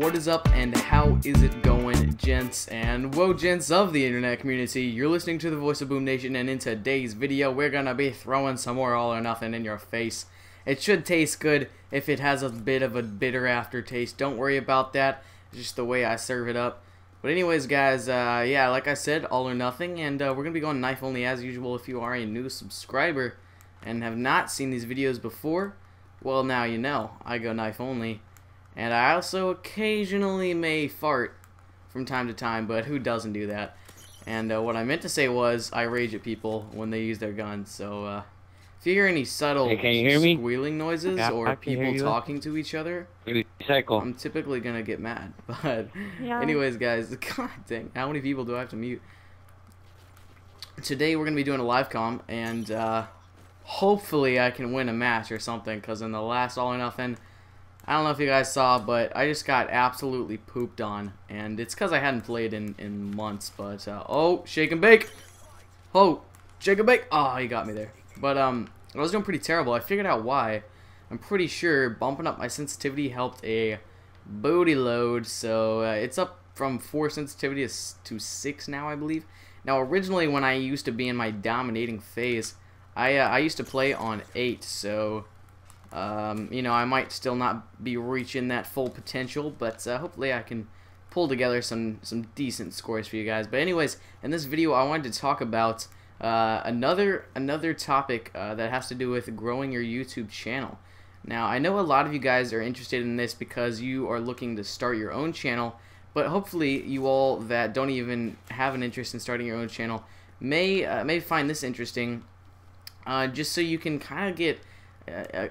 What is up and how is it going, gents and whoa gents of the internet community? You're listening to the voice of Boom Nation, and in today's video we're gonna be throwing some more all or nothing in your face. It should taste good. If it has a bit of a bitter aftertaste, don't worry about that. It's just the way I serve it up. But anyways guys, yeah, like I said, all or nothing, and we're gonna be going knife only as usual. If you are a new subscriber and have not seen these videos before, well, now you know. I go knife only. And I also occasionally may fart from time to time, but who doesn't do that? And what I meant to say was, I rage at people when they use their guns. So if you hear any subtle squealing noises or people talking to each other, I'm typically gonna get mad. But anyways, guys, god dang, how many people do I have to mute? Today we're gonna be doing a live comm, and hopefully I can win a match or something. Cause in the last All or Nothing, I don't know if you guys saw, but I just got absolutely pooped on, and it's because I hadn't played in months. But oh, shake and bake! Oh, shake and bake! Oh, he got me there. But I was doing pretty terrible. I figured out why. I'm pretty sure bumping up my sensitivity helped a booty load, so it's up from 4 sensitivity to 6 now, I believe. Now, originally when I used to be in my dominating phase, I used to play on 8, so you know, I might still not be reaching that full potential, but hopefully I can pull together some decent scores for you guys. But anyways, in this video I wanted to talk about another topic that has to do with growing your YouTube channel. Now, I know a lot of you guys are interested in this because you are looking to start your own channel, but hopefully you all that don't even have an interest in starting your own channel may find this interesting, just so you can kind of get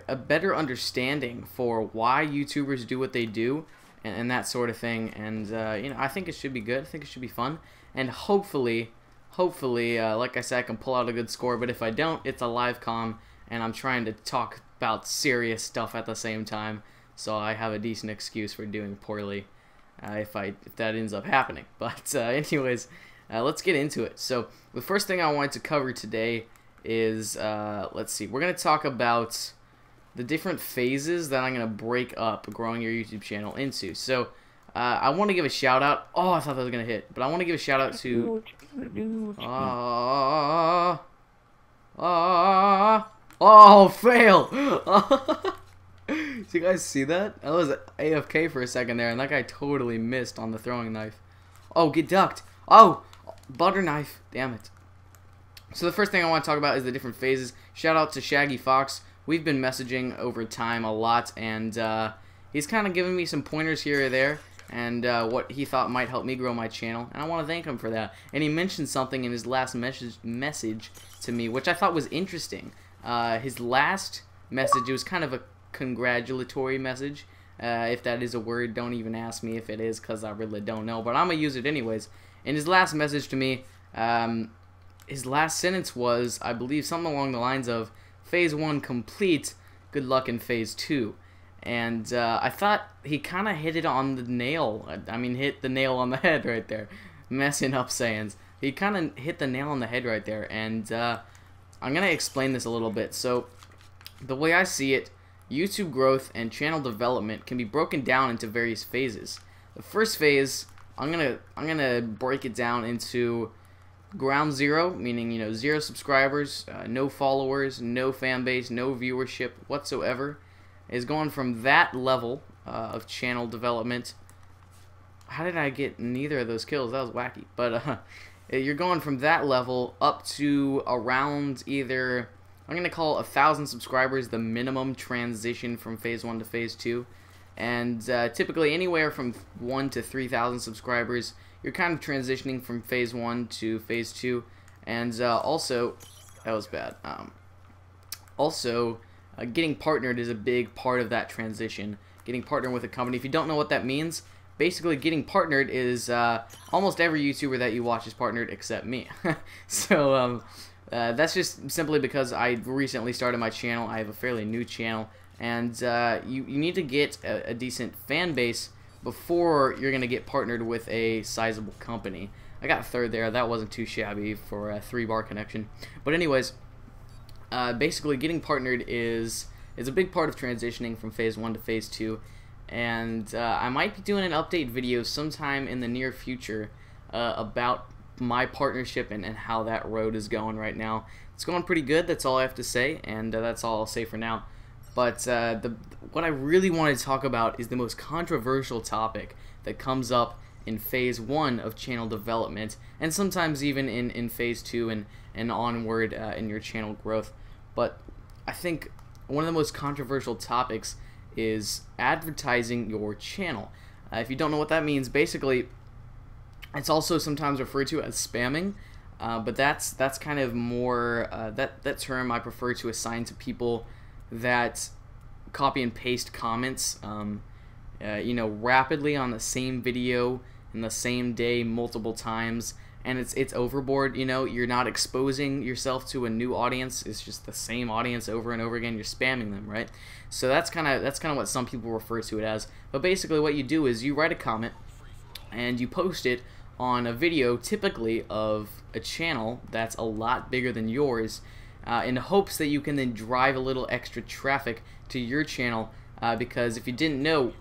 a better understanding for why YouTubers do what they do and that sort of thing. And you know, I think it should be good. I think it should be fun, and hopefully like I said, I can pull out a good score. But if I don't, it's a live comm and I'm trying to talk about serious stuff at the same time, so I have a decent excuse for doing poorly if that ends up happening. But anyways, let's get into it. So the first thing I wanted to cover today is, let's see, we're going to talk about the different phases that I'm going to break up growing your YouTube channel into. So I want to give a shout out. Oh, I thought that was going to hit, but I want to give a shout out to oh, fail. Did you guys see that? I was AFK for a second there, and that guy totally missed on the throwing knife. Oh, get ducked. Oh, butter knife. Damn it. So the first thing I want to talk about is the different phases. Shout out to Shaggy Fox. We've been messaging over time a lot, and he's kind of giving me some pointers here or there, and what he thought might help me grow my channel, and I want to thank him for that. And he mentioned something in his last message to me, which I thought was interesting. His last message, it was kind of a congratulatory message. If that is a word, don't even ask me if it is, because I really don't know, but I'm going to use it anyways. In his last message to me, his last sentence was, I believe, something along the lines of, Phase 1 complete, good luck in Phase 2. And I thought he kind of hit it on the nail. I mean, hit the nail on the head right there. Messing up sayings. He kind of hit the nail on the head right there. And I'm going to explain this a little bit. So, the way I see it, YouTube growth and channel development can be broken down into various phases. The first phase, I'm gonna break it down into ground zero, meaning, you know, 0 subscribers, no followers, no fan base, no viewership whatsoever, is going from that level of channel development. How did I get neither of those kills? That was wacky. But you're going from that level up to around either, I'm going to call 1,000 subscribers the minimum transition from Phase 1 to Phase 2. And typically anywhere from 1 to 3,000 subscribers, you're kind of transitioning from Phase 1 to Phase 2. And also, that was bad. Also, getting partnered is a big part of that transition. Getting partnered with a company. If you don't know what that means, basically getting partnered is almost every YouTuber that you watch is partnered except me. So that's just simply because I recently started my channel. I have a fairly new channel. And you need to get a decent fan base before you're going to get partnered with a sizable company. I got third there. That wasn't too shabby for a 3-bar connection. But anyways, basically getting partnered is a big part of transitioning from Phase 1 to Phase 2. and I might be doing an update video sometime in the near future about my partnership and how that road is going right now. It's going pretty good, that's all I have to say, and that's all I'll say for now. But what I really want to talk about is the most controversial topic that comes up in phase 1 of channel development, and sometimes even in phase 2 and onward in your channel growth. But I think one of the most controversial topics is advertising your channel. If you don't know what that means, basically it's also sometimes referred to as spamming, but that's kind of more that term I prefer to assign to people that copy and paste comments you know, rapidly on the same video in the same day multiple times, and it's overboard. You know, you're not exposing yourself to a new audience, it's just the same audience over and over again. You're spamming them, right? So that's kind of what some people refer to it as. But basically what you do is you write a comment and you post it on a video, typically of a channel that's a lot bigger than yours, in hopes that you can then drive a little extra traffic to your channel, because if you didn't know,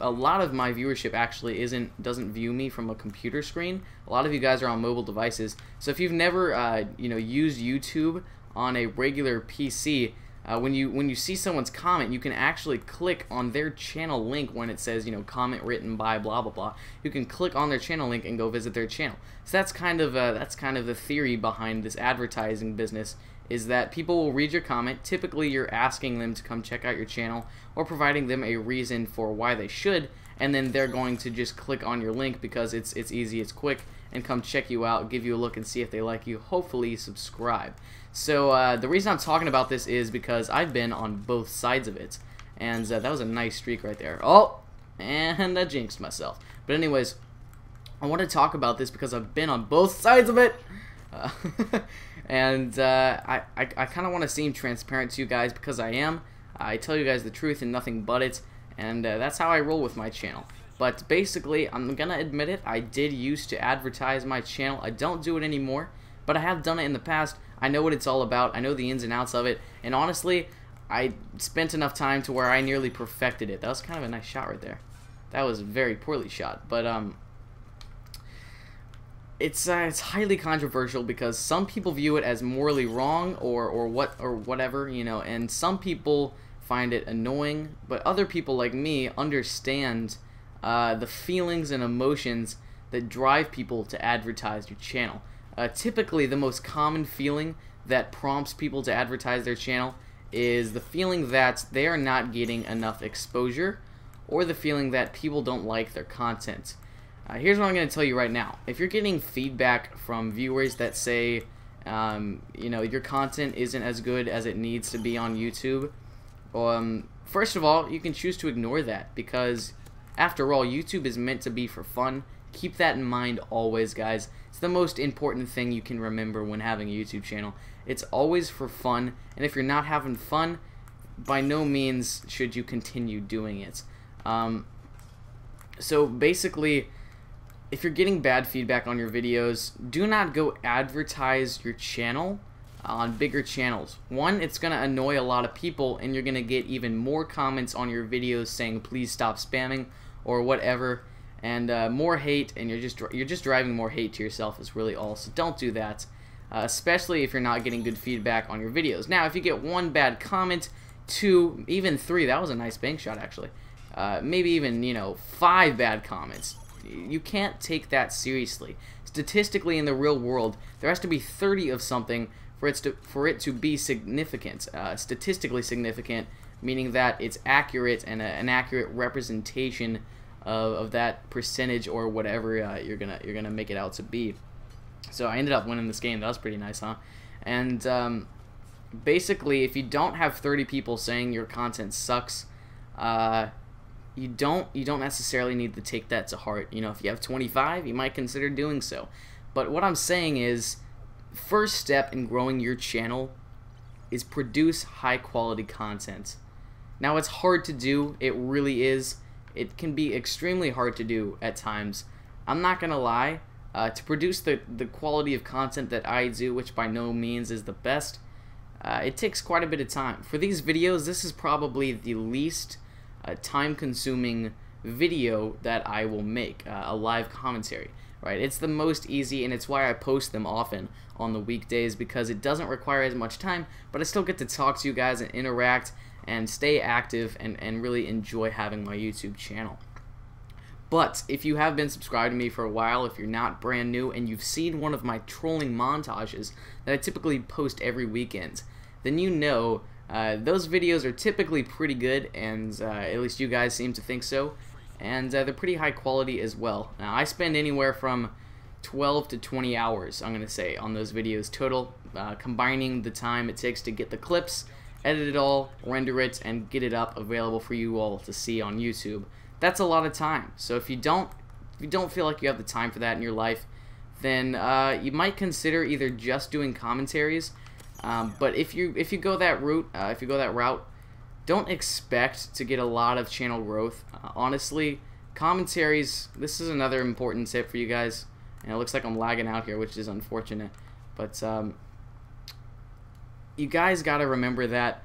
a lot of my viewership actually doesn't view me from a computer screen. A lot of you guys are on mobile devices. So if you've never you know, used YouTube on a regular PC, when you see someone's comment, you can actually click on their channel link when it says, you know, comment written by blah blah blah. You can click on their channel link and go visit their channel. So that's kind of the theory behind this advertising business, is that people will read your comment. Typically you're asking them to come check out your channel or providing them a reason for why they should, and then they're going to just click on your link because it's easy, it's quick, and come check you out, give you a look and see if they like you, hopefully subscribe. So the reason I'm talking about this is because I've been on both sides of it, and that was a nice streak right there. Oh, and I jinxed myself. But anyways, I want to talk about this because I've been on both sides of it. And I kind of want to seem transparent to you guys, because I am. I tell you guys the truth and nothing but it, and that's how I roll with my channel. But basically, I'm gonna admit it, I did used to advertise my channel. I don't do it anymore, but I have done it in the past. I know what it's all about, I know the ins and outs of it, and honestly, I spent enough time to where I nearly perfected it. That was kind of a nice shot right there. That was very poorly shot, but it's highly controversial because some people view it as morally wrong or whatever, you know, and some people find it annoying, but other people like me understand the feelings and emotions that drive people to advertise your channel. Typically, the most common feeling that prompts people to advertise their channel is the feeling that they are not getting enough exposure, or the feeling that people don't like their content. Here's what I'm going to tell you right now. If you're getting feedback from viewers that say, you know, your content isn't as good as it needs to be on YouTube, first of all, you can choose to ignore that, because after all, YouTube is meant to be for fun. Keep that in mind always, guys. It's the most important thing you can remember when having a YouTube channel. It's always for fun, and if you're not having fun, by no means should you continue doing it. So basically, if you're getting bad feedback on your videos, do not go advertise your channel on bigger channels. One, it's going to annoy a lot of people, and you're going to get even more comments on your videos saying please stop spamming or whatever, and more hate, and you're just driving more hate to yourself is really all. So don't do that, especially if you're not getting good feedback on your videos. Now, if you get one bad comment, 2, even 3, that was a nice bank shot actually, maybe even, you know, 5 bad comments, you can't take that seriously. Statistically, in the real world, there has to be 30 of something for it to be significant, statistically significant, meaning that it's accurate and an accurate representation of that percentage or whatever you're gonna make it out to be. So I ended up winning this game. That was pretty nice, huh? And basically, if you don't have 30 people saying your content sucks, you don't necessarily need to take that to heart. You know, if you have 25, you might consider doing so. But what I'm saying is, first step in growing your channel is produce high quality content. Now, it's hard to do, it really is. It can be extremely hard to do at times. I'm not gonna lie, to produce the quality of content that I do, which by no means is the best, it takes quite a bit of time. For these videos, this is probably the least time-consuming video that I will make, a live commentary, right? It's the most easy, and it's why I post them often on the weekdays, because it doesn't require as much time, but I still get to talk to you guys and interact and stay active and really enjoy having my YouTube channel. But if you have been subscribed to me for a while, if you're not brand new, and you've seen one of my trolling montages that I typically post every weekend, then you know those videos are typically pretty good, and at least you guys seem to think so, and they're pretty high quality as well. Now, I spend anywhere from 12 to 20 hours, I'm going to say, on those videos total, combining the time it takes to get the clips, edit it all, render it, and get it up available for you all to see on YouTube. That's a lot of time. So if you don't feel like you have the time for that in your life, then you might consider either just doing commentaries. But if you go that route, don't expect to get a lot of channel growth. Honestly, commentaries. This is another important tip for you guys. And it looks like I'm lagging out here, which is unfortunate. But you guys gotta remember that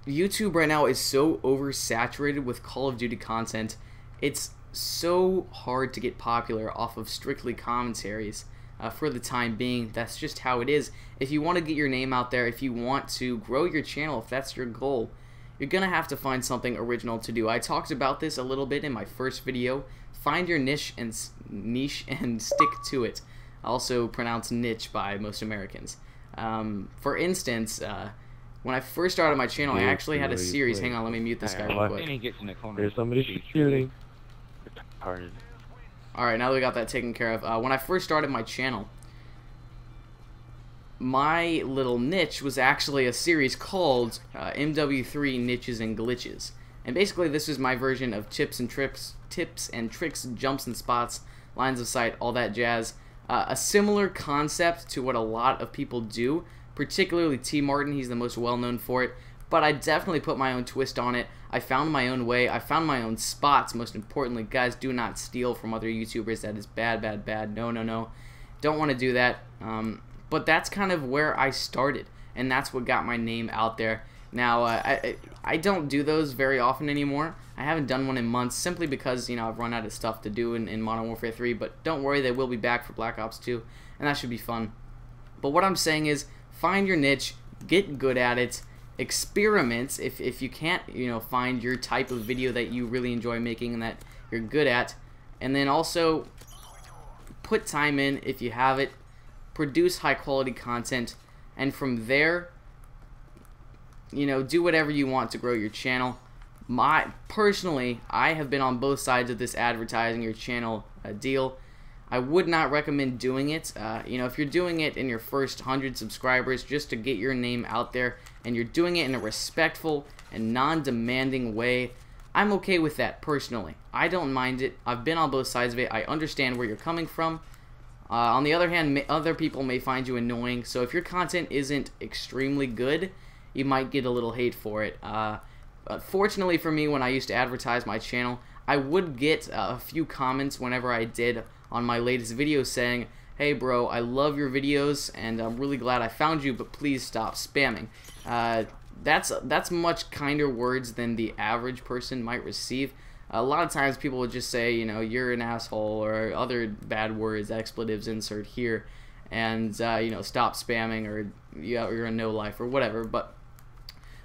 YouTube right now is so oversaturated with Call of Duty content. It's so hard to get popular off of strictly commentaries for the time being. That's just how it is. If you want to get your name out there, if you want to grow your channel, if that's your goal, you're gonna have to find something original to do. I talked about this a little bit in my first video. Find your niche and stick to it. Also pronounced niche by most Americans. For instance, when I first started my channel, I actually had a series. Hang on, let me mute this guy real quick. There's somebody shooting. Alright, now that we got that taken care of, when I first started my channel, my little niche was actually a series called MW3 Niches and Glitches. And basically this is my version of tips and tricks, jumps and spots, lines of sight, all that jazz. A similar concept to what a lot of people do, particularly T. Martin. He's the most well-known for it, but I definitely put my own twist on it. I found my own way. I found my own spots, most importantly. Guys, do not steal from other YouTubers. That is bad, bad, bad. No, no, no. Don't want to do that. But that's kind of where I started, and that's what got my name out there. Now, I don't do those very often anymore. I haven't done one in months, simply because, you know, I've run out of stuff to do in Modern Warfare 3, but don't worry, they will be back for Black Ops 2, and that should be fun. But what I'm saying is, find your niche, get good at it, experiment if you can't, you know, find your type of video that you really enjoy making and that you're good at, and then also put time in if you have it, produce high quality content, and from there, you know, do whatever you want to grow your channel. Personally, I have been on both sides of this advertising your channel deal. I would not recommend doing it. You know, if you're doing it in your first 100 subscribers just to get your name out there, and you're doing it in a respectful and non-demanding way, I'm okay with that personally. I don't mind it. I've been on both sides of it. I understand where you're coming from. On the other hand, other people may find you annoying, so if your content isn't extremely good, you might get a little hate for it. Fortunately for me, when I used to advertise my channel, I would get a few comments whenever I did on my latest video saying, "Hey bro, I love your videos and I'm really glad I found you, but please stop spamming." That's much kinder words than the average person might receive. A lot of times people would just say, you know, "You're an asshole," or other bad words, expletives insert here, and you know, "Stop spamming," or "You're a no-life," or whatever. But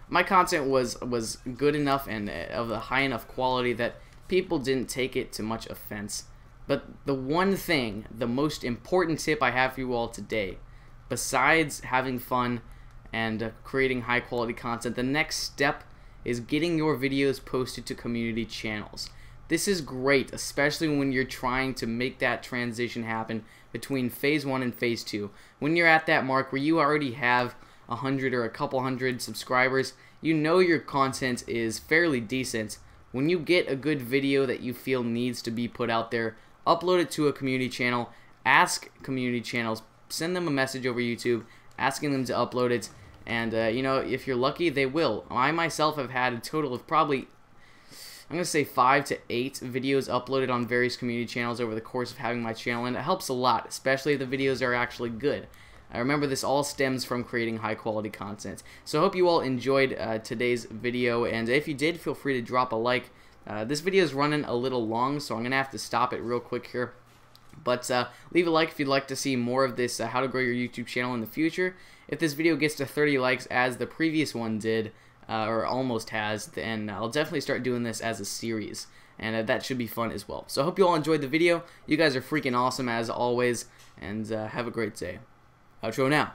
my content was good enough and of a high enough quality that people didn't take it to much offense. But the one thing, the most important tip I have for you all today, besides having fun and creating high quality content, the next step is getting your videos posted to community channels. This is great, especially when you're trying to make that transition happen between phase 1 and phase 2. When you're at that mark where you already have 100 or a couple hundred subscribers, you know your content is fairly decent. When you get a good video that you feel needs to be put out there, upload it to a community channel, ask community channels, send them a message over YouTube asking them to upload it, and you know, if you're lucky, they will. I myself have had a total of probably, I'm going to say 5 to 8 videos uploaded on various community channels over the course of having my channel, and it helps a lot, especially if the videos are actually good. Remember, this all stems from creating high quality content. So I hope you all enjoyed today's video, and if you did, feel free to drop a like. This video is running a little long, so I'm going to have to stop it real quick here. But leave a like if you'd like to see more of this how to grow your YouTube channel in the future. If this video gets to 30 likes as the previous one did, or almost has, then I'll definitely start doing this as a series. And that should be fun as well. So I hope you all enjoyed the video. You guys are freaking awesome as always. And have a great day. Outro now.